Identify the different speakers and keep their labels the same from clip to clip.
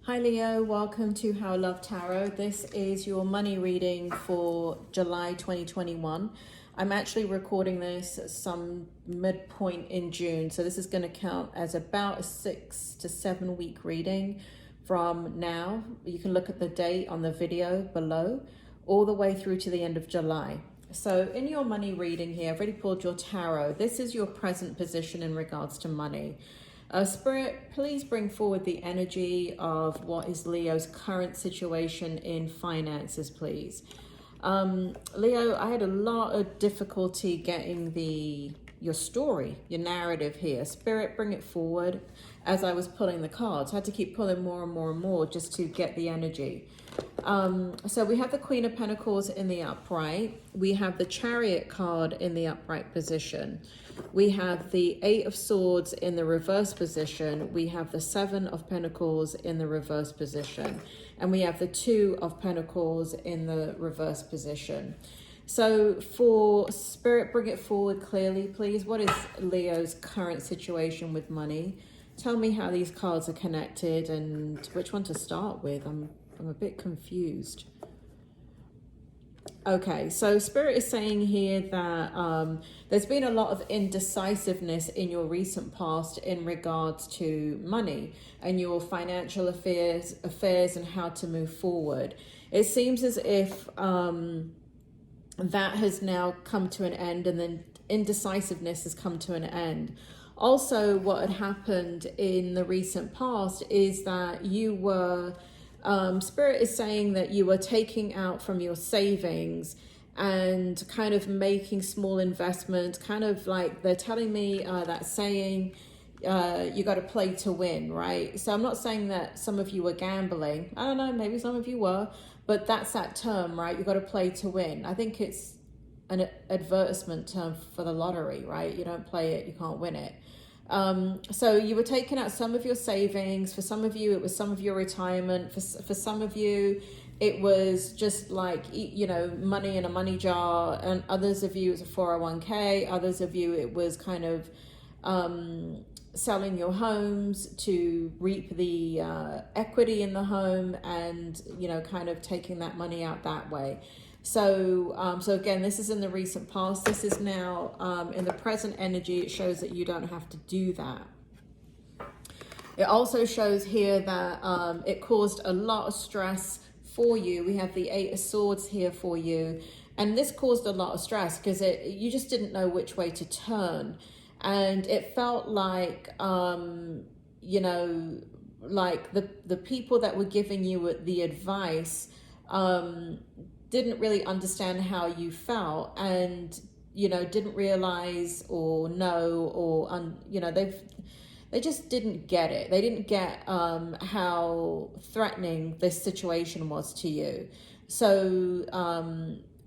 Speaker 1: Hi Leo, welcome to How I Love Tarot. This is your money reading for July 2021. I'm actually recording this at some midpoint in June, so this is going to count as about a 6 to 7 week reading from now. You can look at the date on the video below, all the way through to the end of July. So in your money reading here, I've already pulled your tarot. This is your present position in regards to money. Spirit, please bring forward the energy of what is Leo's current situation in finances, please. Leo, I had a lot of difficulty getting your story, your narrative here. Spirit, bring it forward. As I was pulling the cards, I had to keep pulling more and more and more just to get the energy. So we have the Queen of Pentacles in the upright. We have the Chariot card in the upright position. We have the Eight of Swords in the reverse position. We have the Seven of Pentacles in the reverse position. And we have the Two of Pentacles in the reverse position. So for Spirit, bring it forward clearly, please. What is Leo's current situation with money? Tell me how these cards are connected and which one to start with. I'm a bit confused. Okay, so Spirit is saying here that there's been a lot of indecisiveness in your recent past in regards to money and your financial affairs and how to move forward. It seems as if that has now come to an end, and then indecisiveness has come to an end. Also, what had happened in the recent past is that you were Spirit is saying that you were taking out from your savings and kind of making small investments, kind of like they're telling me that saying, you got to play to win, right? So I'm not saying that some of you were gambling. I don't know, maybe some of you were, but that's that term, right? You got to play to win. I think it's an advertisement term for the lottery, right? You don't play it, you can't win it. So you were taking out some of your savings. For some of you, it was some of your retirement. For some of you, it was just like, you know, money in a money jar. And others of you, it was a 401k. Others of you, it was kind of selling your homes to reap the equity in the home and, you know, kind of taking that money out that way. So, so again, this is in the recent past. This is now in the present energy. It shows that you don't have to do that. It also shows here that it caused a lot of stress for you. We have the Eight of Swords here for you. And this caused a lot of stress because you just didn't know which way to turn. And it felt like, you know, like the people that were giving you the advice didn't really understand how you felt, and you know, didn't realize or know, or you know, they just didn't get it. They didn't get how threatening this situation was to you. So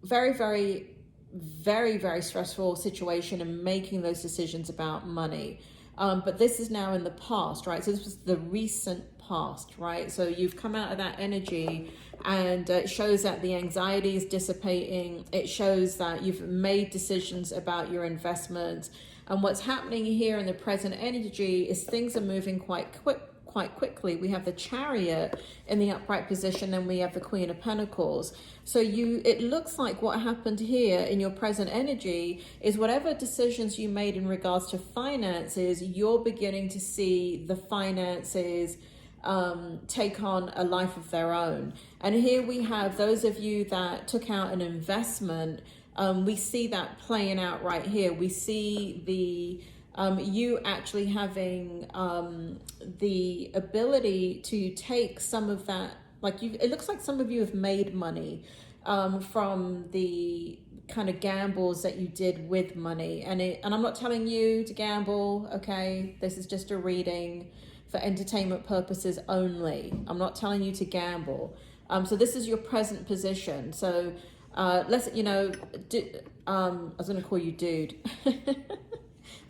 Speaker 1: very, very, very, very stressful situation in making those decisions about money. But this is now in the past, right? So this was the recent past, right? So you've come out of that energy, and it shows that the anxiety is dissipating. It shows that you've made decisions about your investments. And what's happening here in the present energy is things are moving quite quickly. We have the Chariot in the upright position, and we have the Queen of Pentacles. So it looks like what happened here in your present energy is whatever decisions you made in regards to finances, you're beginning to see the finances take on a life of their own. And here we have those of you that took out an investment. We see that playing out right here. We see you actually having the ability to take some of that, like it looks like some of you have made money from the kind of gambles that you did with money. And I'm not telling you to gamble, okay? This is just a reading for entertainment purposes only. I'm not telling you to gamble. So this is your present position. So let's, you know, I was going to call you dude.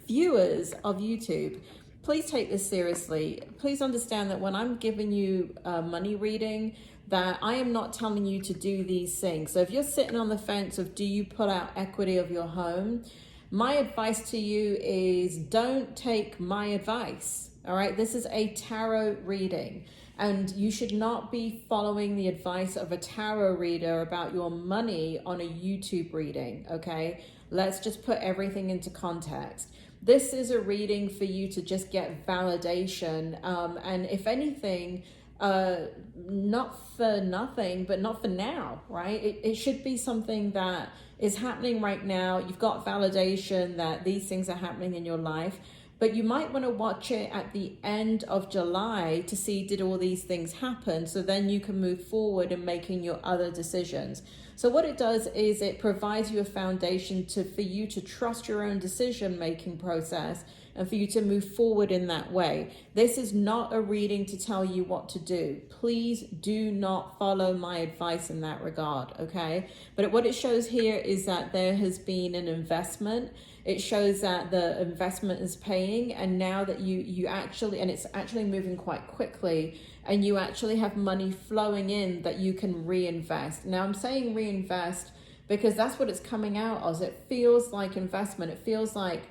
Speaker 1: Viewers of YouTube, please take this seriously. Please understand that when I'm giving you a money reading, that I am not telling you to do these things. So if you're sitting on the fence of do you pull out equity of your home, my advice to you is don't take my advice. All right, this is a tarot reading. And you should not be following the advice of a tarot reader about your money on a YouTube reading, okay? Let's just put everything into context. This is a reading for you to just get validation. And if anything, not for nothing, but not for now, right? It should be something that is happening right now. You've got validation that these things are happening in your life. But you might want to watch it at the end of July to see, did all these things happen? So then you can move forward in making your other decisions. So what it does is it provides you a foundation for you to trust your own decision-making process and for you to move forward in that way. This is not a reading to tell you what to do. Please do not follow my advice in that regard, okay? But what it shows here is that there has been an investment. It shows that the investment is paying, and now that you actually, and it's actually moving quite quickly, and you actually have money flowing in that you can reinvest. Now I'm saying reinvest because that's what it's coming out as. It feels like investment. It feels like,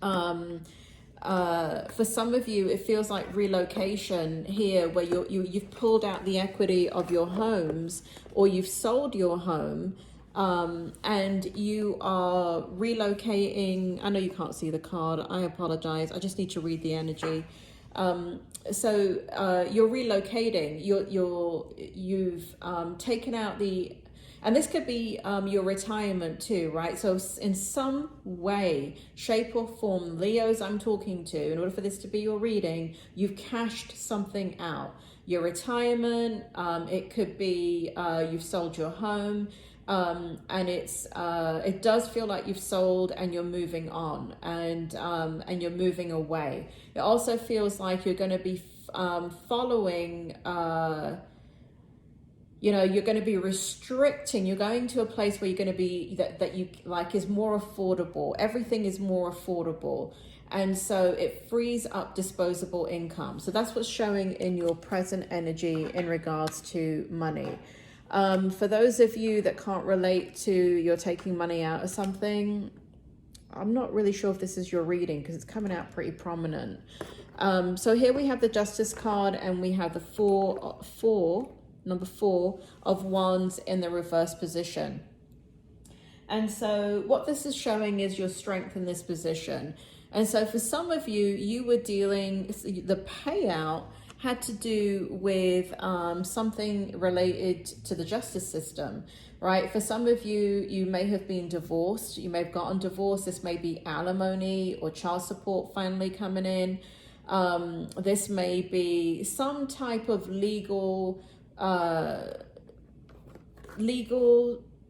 Speaker 1: for some of you, it feels like relocation here, where you've pulled out the equity of your homes, or you've sold your home. And you are relocating. I know you can't see the card. I apologize. I just need to read the energy. So you're relocating. You've taken out the, and this could be your retirement too, right? So in some way, shape or form, Leos I'm talking to, in order for this to be your reading, you've cashed something out. Your retirement, it could be you've sold your home. And it does feel like you've sold and you're moving on, and you're moving away. It also feels like you're going to be following, you're going to be restricting. You're going to a place where you're going to be that you like is more affordable. Everything is more affordable. And so it frees up disposable income. So that's what's showing in your present energy in regards to money. For those of you that can't relate to you're taking money out of something, I'm not really sure if this is your reading because it's coming out pretty prominent. So here we have the Justice card, and we have the number four of wands in the reverse position. And so what this is showing is your strength in this position. And so for some of you, you were dealing, the payout had to do with something related to the justice system, right? For some of you, you may have been divorced. You may have gotten divorced. This may be alimony or child support finally coming in. This may be some type of legal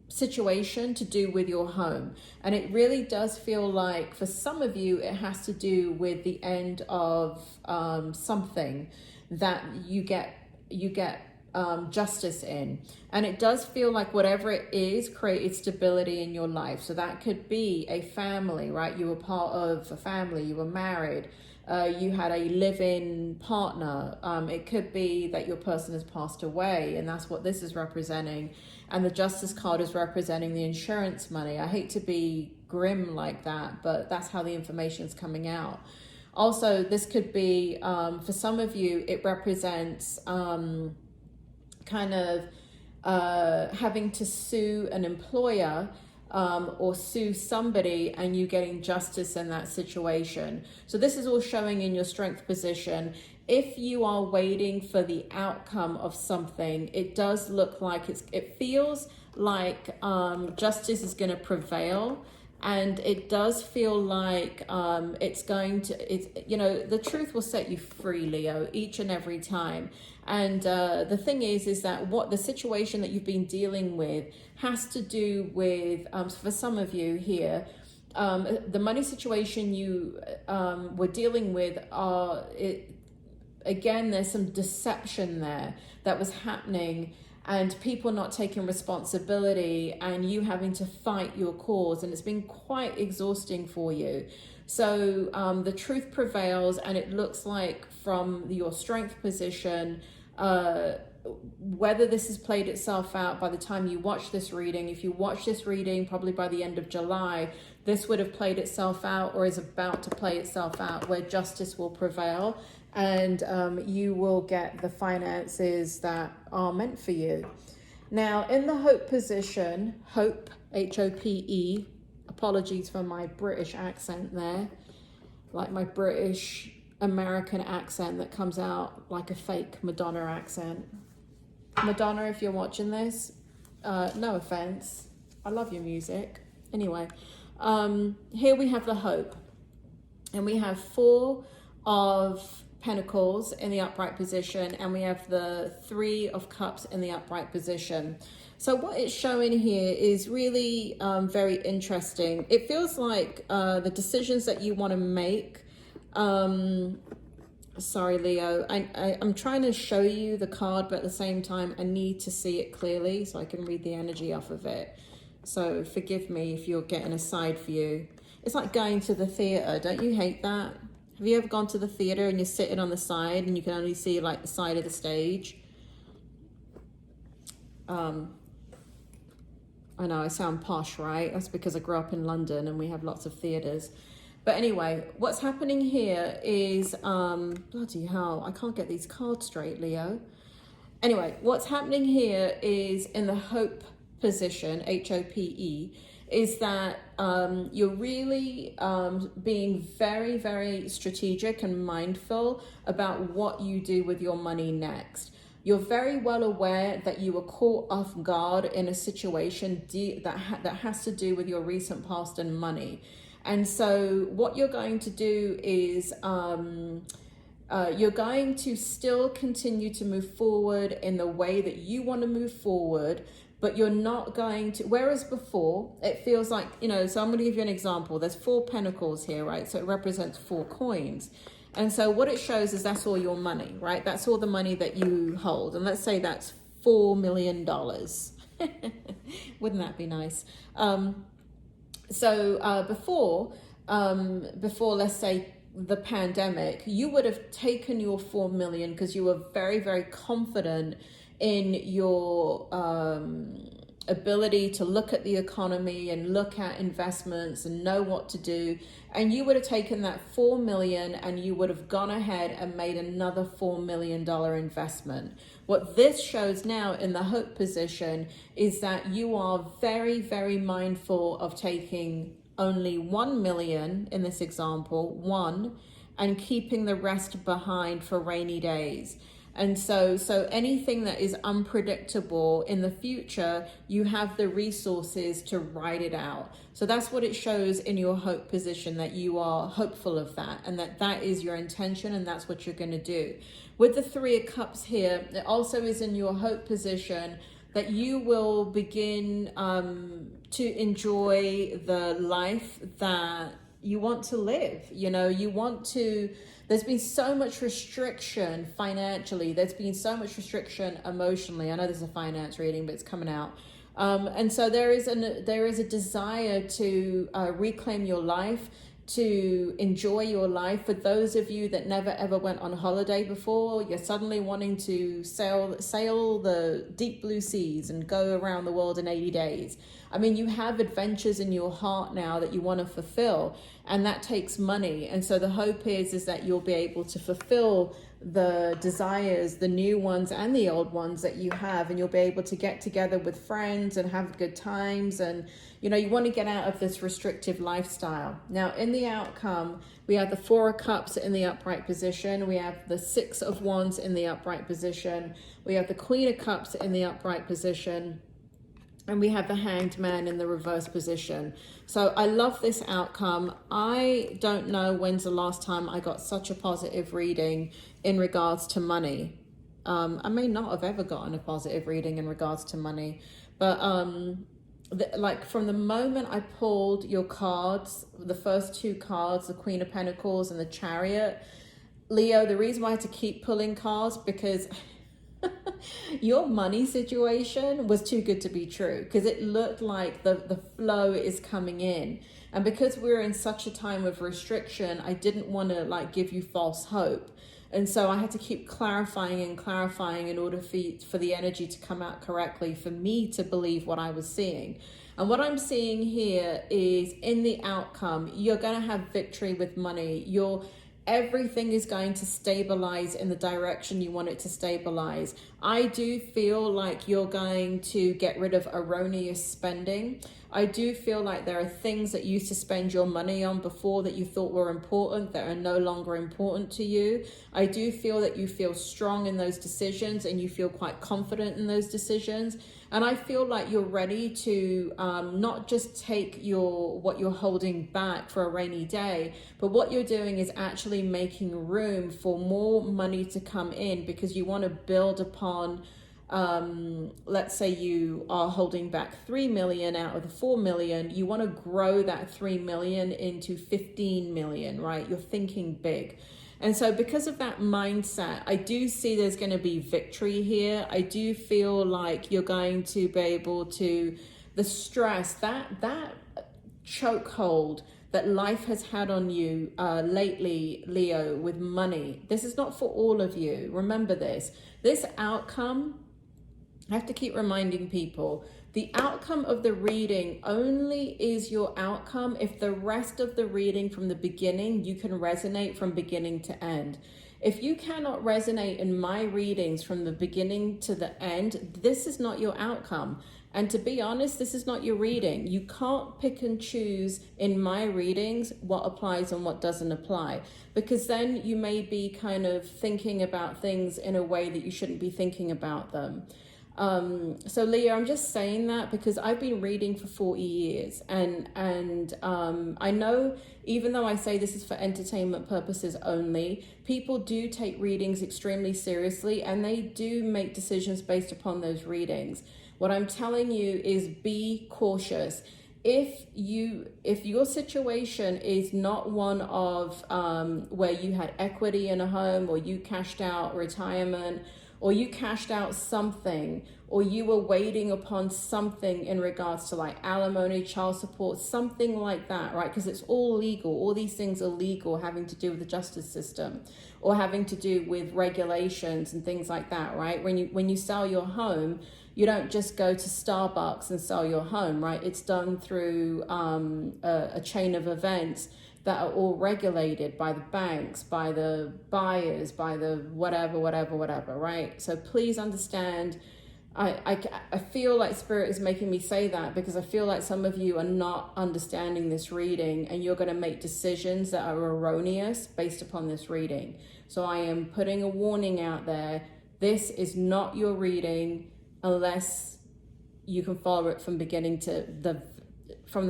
Speaker 1: situation to do with your home. And it really does feel like for some of you, it has to do with the end of something that you get justice in. And it does feel like whatever it is created stability in your life. So that could be a family, right? You were part of a family, you were married, you had a live-in partner. It could be that your person has passed away, and that's what this is representing. And the Justice card is representing the insurance money. I hate to be grim like that, but that's how the information is coming out. Also, this could be, for some of you, it represents kind of having to sue an employer or sue somebody, and you getting justice in that situation. So this is all showing in your strength position. If you are waiting for the outcome of something, it does look like it feels like justice is going to prevail. And it does feel like the truth will set you free, Leo, each and every time. And the thing is that what the situation that you've been dealing with has to do with, for some of you here, the money situation you were dealing with, again, there's some deception there that was happening, and people not taking responsibility, and you having to fight your cause, and it's been quite exhausting for you. So the truth prevails, and it looks like from your strength position, whether this has played itself out by the time you watch this reading, if you watch this reading probably by the end of July, this would have played itself out or is about to play itself out, where justice will prevail. and you will get the finances that are meant for you. Now, in the hope position, hope, H-O-P-E, apologies for my British accent there, like my British American accent that comes out like a fake Madonna accent. Madonna, if you're watching this, no offense, I love your music. Anyway, here we have the hope, and we have 4 of Pentacles in the upright position, and we have the 3 of Cups in the upright position. So what it's showing here is really very interesting. It feels like the decisions that you want to make, sorry, Leo, I'm trying to show you the card, but at the same time, I need to see it clearly so I can read the energy off of it. So forgive me if you're getting a side view. It's like going to the theater. Don't you hate that? Have you ever gone to the theater and you're sitting on the side and you can only see like the side of the stage? I know I sound posh, right? That's because I grew up in London and we have lots of theaters. But anyway, what's happening here is, bloody hell, I can't get these cards straight, Leo. Anyway, what's happening here is in the hope position, H-O-P-E, is that you're really being very, very strategic and mindful about what you do with your money next. You're very well aware that you were caught off guard in a situation that has to do with your recent past and money. And so what you're going to do is you're going to still continue to move forward in the way that you want to move forward, but you're not going to, whereas before it feels like, you know, so I'm going to give you an example. There's 4 pentacles here, right? So it represents 4 coins. And so what it shows is that's all your money, right? That's all the money that you hold. And let's say that's $4 million. Wouldn't that be nice? Before, let's say the pandemic, you would have taken your 4 million because you were very, very confident in your ability to look at the economy and look at investments and know what to do. And you would have taken that 4 million and you would have gone ahead and made another $4 million investment. What this shows now in the hope position is that you are very, very mindful of taking only 1 million in this example, 1, and keeping the rest behind for rainy days. And so anything that is unpredictable in the future, you have the resources to ride it out. So that's what it shows in your hope position, that you are hopeful of that and that is your intention and that's what you're going to do. With the 3 of Cups here, it also is in your hope position that you will begin to enjoy the life that you want to live. You know, you want to, there's been so much restriction financially, there's been so much restriction emotionally. I know this is a finance reading, but it's coming out. And so there is a desire to reclaim your life, to enjoy your life. For those of you that never ever went on holiday before, you're suddenly wanting to sail the deep blue seas and go around the world in 80 days. I mean, you have adventures in your heart now that you want to fulfill, and that takes money. And so the hope is that you'll be able to fulfill the desires, the new ones and the old ones that you have, and you'll be able to get together with friends and have good times. And you know, you want to get out of this restrictive lifestyle. Now in the outcome, we have the 4 of Cups in the upright position, we have the 6 of Wands in the upright position, we have the Queen of Cups in the upright position, and we have the Hanged Man in the reverse position. So I love this outcome. I don't know when's the last time I got such a positive reading in regards to money. I may not have ever gotten a positive reading in regards to money, but like from the moment I pulled your cards, the first 2 cards, the Queen of Pentacles and the Chariot, Leo, the reason why I had to keep pulling cards because your money situation was too good to be true, because it looked like the flow is coming in, and because we're in such a time of restriction, I didn't want to like give you false hope, and so I had to keep clarifying in order for the energy to come out correctly, for me to believe what I was seeing. And what I'm seeing here is in the outcome, you're going to have victory with money. everything is going to stabilize in the direction you want it to stabilize. I do feel like you're going to get rid of erroneous spending. I do feel like there are things that you used to spend your money on before that you thought were important that are no longer important to you. I do feel that you feel strong in those decisions and you feel quite confident in those decisions. And I feel like you're ready to not just take what you're holding back for a rainy day, but what you're doing is actually making room for more money to come in, because you want to build upon, let's say you are holding back 3 million out of the 4 million. You want to grow that 3 million into 15 million, right? You're thinking big. And so because of that mindset, I do see there's going to be victory here. I do feel like you're going to be able to, the stress, that chokehold that life has had on you lately, Leo, with money, this is not for all of you. Remember this. This outcome, I have to keep reminding people, the outcome of the reading only is your outcome if the rest of the reading from the beginning, you can resonate from beginning to end. If you cannot resonate in my readings from the beginning to the end, this is not your outcome. And to be honest, this is not your reading. You can't pick and choose in my readings what applies and what doesn't apply, because then you may be kind of thinking about things in a way that you shouldn't be thinking about them. So Leo, I'm just saying that because I've been reading for 40 years and I know, even though I say this is for entertainment purposes only, people do take readings extremely seriously and they do make decisions based upon those readings. What I'm telling you is be cautious. If your situation is not one of where you had equity in a home, or you cashed out retirement, or you cashed out something, or you were waiting upon something in regards to like alimony, child support, something like that, right? Because it's all legal. All these things are legal, having to do with the justice system or having to do with regulations and things like that, right? When you sell your home, you don't just go to Starbucks and sell your home, right? It's done through a chain of events that are all regulated by the banks, by the buyers, by the whatever, right? So please understand, I feel like Spirit is making me say that because I feel like some of you are not understanding this reading and you're going to make decisions that are erroneous based upon this reading. So I am putting a warning out there. This is not your reading unless you can follow it from the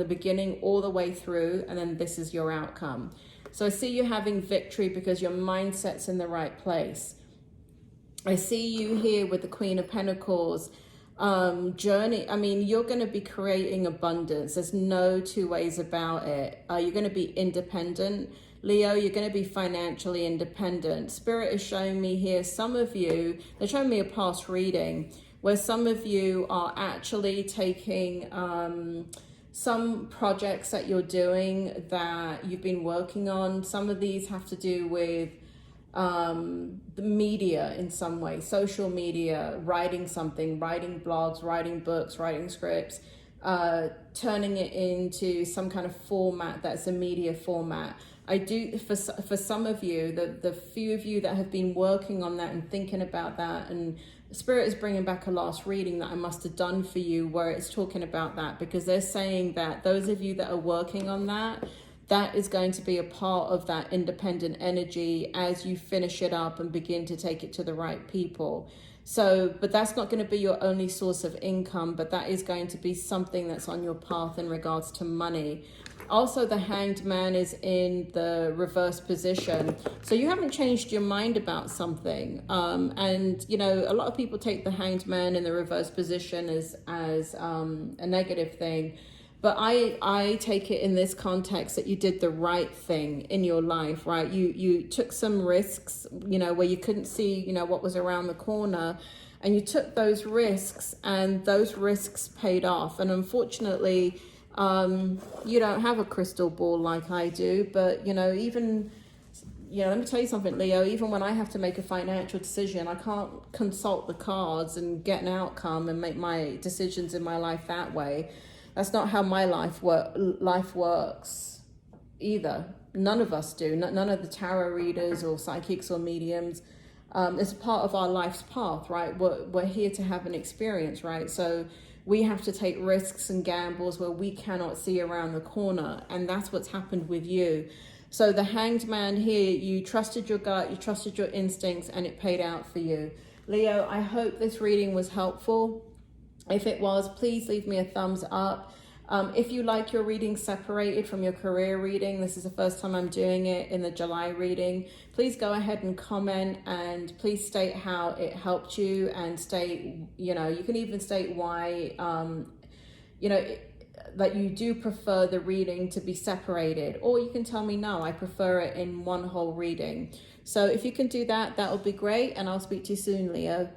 Speaker 1: beginning all the way through, and then this is your outcome. So I see you having victory because your mindset's in the right place. I see you here with the Queen of Pentacles journey. I mean, you're going to be creating abundance. There's no two ways about it. You're going to be independent. Leo, you're going to be financially independent. Spirit is showing me here, some of you, they're showing me a past reading where some of you are actually taking some projects that you're doing that you've been working on. Some of these have to do with the media in some way, social media, writing something, writing blogs, writing books, writing scripts, turning it into some kind of format that's a media format. I do, for some of you, the few of you that have been working on that and thinking about that, and Spirit is bringing back a last reading that I must have done for you where it's talking about that, because they're saying that those of you that are working on that, that is going to be a part of that independent energy as you finish it up and begin to take it to the right people. So, but that's not going to be your only source of income, but that is going to be something that's on your path in regards to money. Also, the Hanged Man is in the reverse position. So you haven't changed your mind about something. And, you know, a lot of people take the Hanged Man in the reverse position as a negative thing. But I take it in this context that you did the right thing in your life, right? You took some risks, you know, where you couldn't see, you know, what was around the corner. And you took those risks, and those risks paid off. And unfortunately, you don't have a crystal ball like I do, but, you know, even, you know, let me tell you something, Leo, even when I have to make a financial decision, I can't consult the cards and get an outcome and make my decisions in my life that way. That's not how my life works either. none of us do. None of the tarot readers or psychics or mediums. It's a part of our life's path, right? We're here to have an experience, right? So we have to take risks and gambles where we cannot see around the corner. And that's what's happened with you. So the Hanged Man here, you trusted your gut, you trusted your instincts, and it paid out for you. Leo, I hope this reading was helpful. If it was, please leave me a thumbs up. If you like your reading separated from your career reading, this is the first time I'm doing it in the July reading, please go ahead and comment, and please state how it helped you, and state, you know, you can even state why, you know, that you do prefer the reading to be separated, or you can tell me, no, I prefer it in one whole reading. So if you can do that, that would be great, and I'll speak to you soon, Leo.